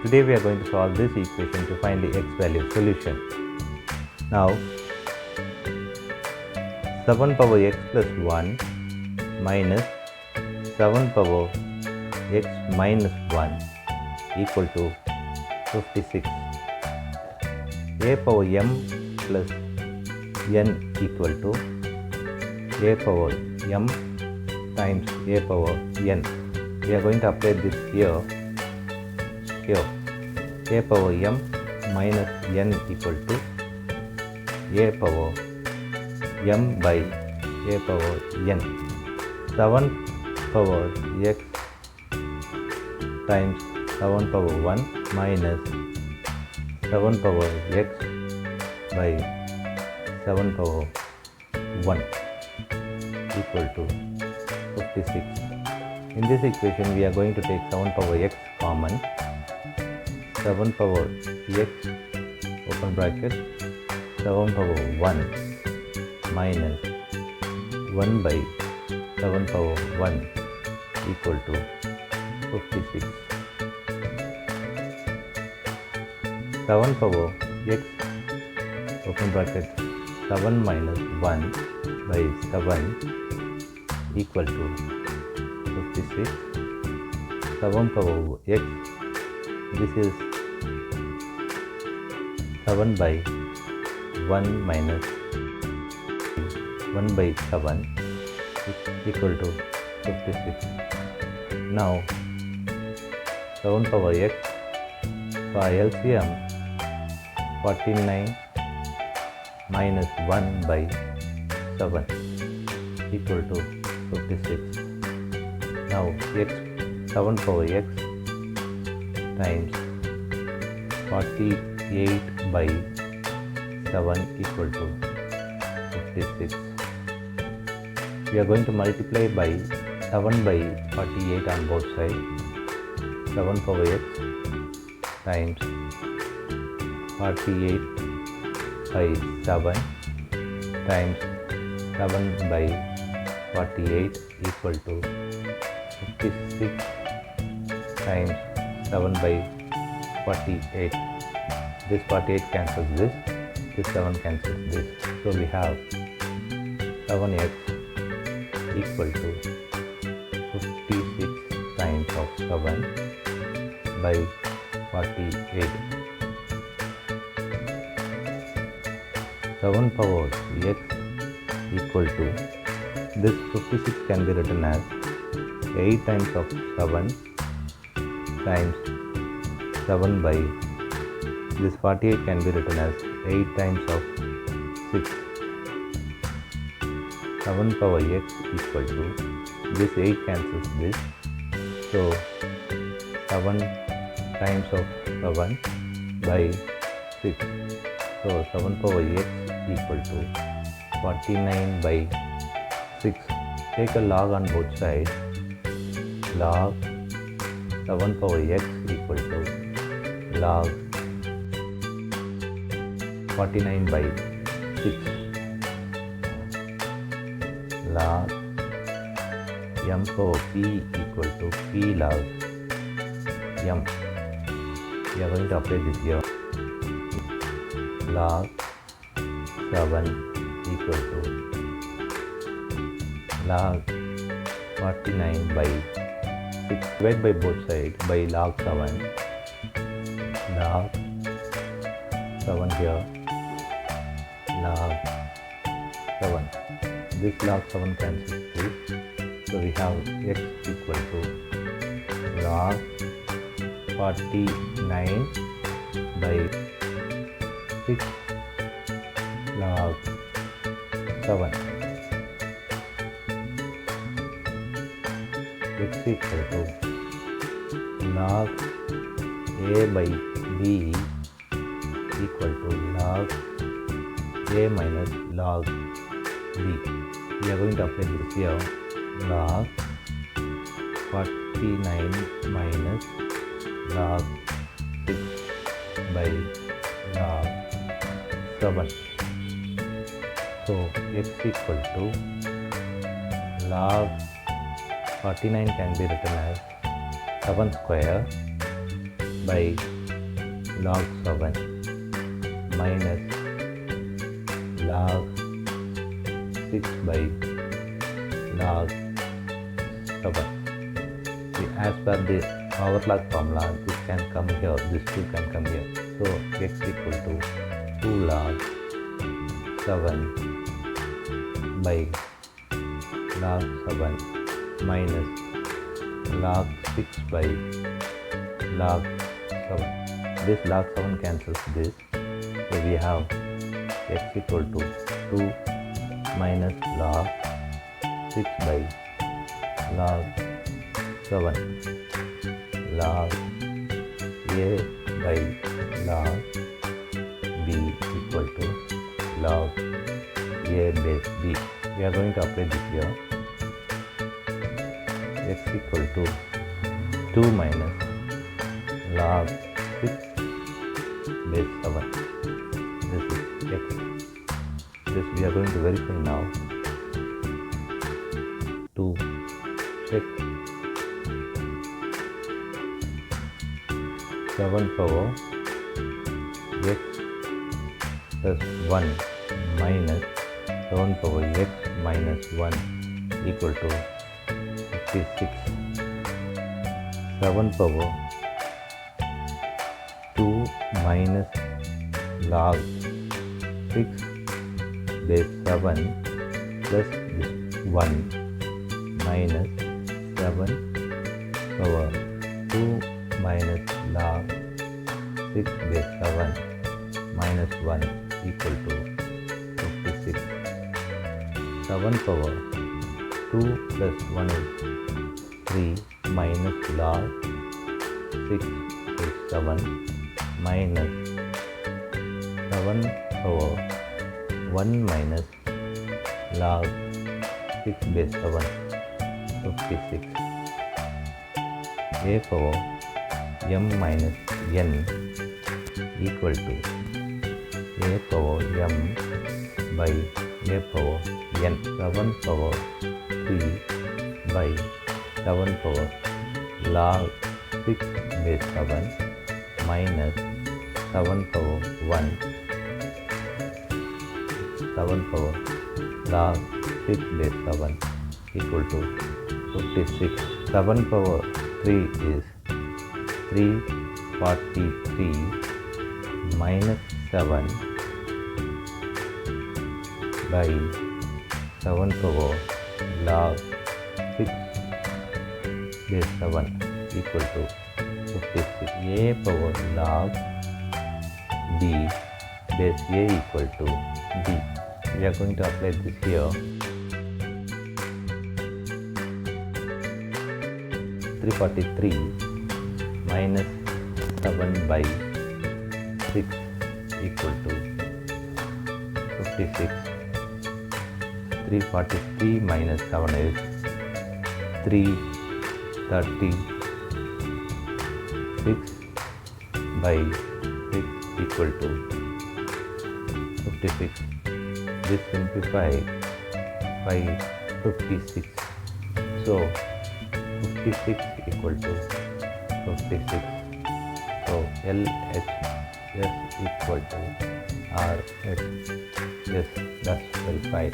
Today we are going to solve this equation to find the x value solution. Now 7 power x plus 1 minus 7 power x minus 1 equal to 56. A power m plus n equal to a power m times a power n. We are going to apply this here. A power m minus n equal to a power m by a power n. 7 power x times 7 power 1 minus 7 power x by 7 power 1 equal to 56. In this equation we are going to take 7 power x common. 7 power x open bracket 7 power 1 minus 1 by 7 power 1 equal to 56. 7 power x open bracket 7 minus 1 by 7 equal to 56. 7 power x, this is 7 by 1 minus 1 by 7 equal to 56. Now 7 power x for LCM 49 minus 1 by 7 equal to 56. Now x 7 power x times 48 by 7 equal to 56. We are going to multiply by 7 by 48 on both sides. 7 power x times 48 by 7 times 7 by 48 equal to 56 times 7 by 48. This 48 cancels this 7 cancels this. So we have 7x equal to 56 times of 7 by 48. 7 power x equal to, this 56 can be written as 8 times of 7 times 7 by, this 48 can be written as 8 times of 6. 7 power x equal to, this 8 cancels this, so 7 times of 7 by 6. So 7 power x equal to 49 by 6. Take a log on both sides. Log 7 power x equal to log 49 by 6. Log m power p equal to p log m. We are going to apply this here. Log 7 equal to log 49 by 6. Divide by both sides by log 7. Log 7 here. Log 7. This log 7 cancels this. So we have x equal to log 49 by 6 log 7. X equal to log a by b equal to log a minus log b. We are going to apply this here. Log 49 minus log 6 by log 7. So x equal to log 49 can be written as 7 square by log 7 minus log 6 by log 7. See, as per the overlap formula, this can come here, this 2 can come here. So x equal to 2 log 7 by log 7 minus log 6 by log 7. This log 7 cancels this. So we have x equal to 2 minus log 6 by log 7 log a by log b equal to log a base b. We are going to apply this here. X equal to 2 minus log 6 base 7. This is x. This we are going to verify now. To check 7 power x plus 1 minus 7 power x minus 1 equal to 56. 7 power 2 minus log 6 base 7 plus this 1 minus 7 power 2 minus log 6 base 7 minus 1 equal to 56. 7 power 2 plus 1 is 3 minus log 6 is 7 minus 7 power 1 minus log 6 base 7 56. A power m minus n equal to a power m by a power n. 7 power 3 by 7 power log 6 base 7 minus 7 power 1 7 power log 6 base 7 equal to 56. 7 power 3 is 343 minus 7 by 7 power log 6 base 7 equal to 56. A power log b base a equal to b. We are going to apply this here. 343 minus 7 by 6 equal to 56. 343 minus 7 is 336 by 6 equal to 56. This simplifies by 56. So 56 equal to 56. So LHS equal to RH. Yes, that's verified.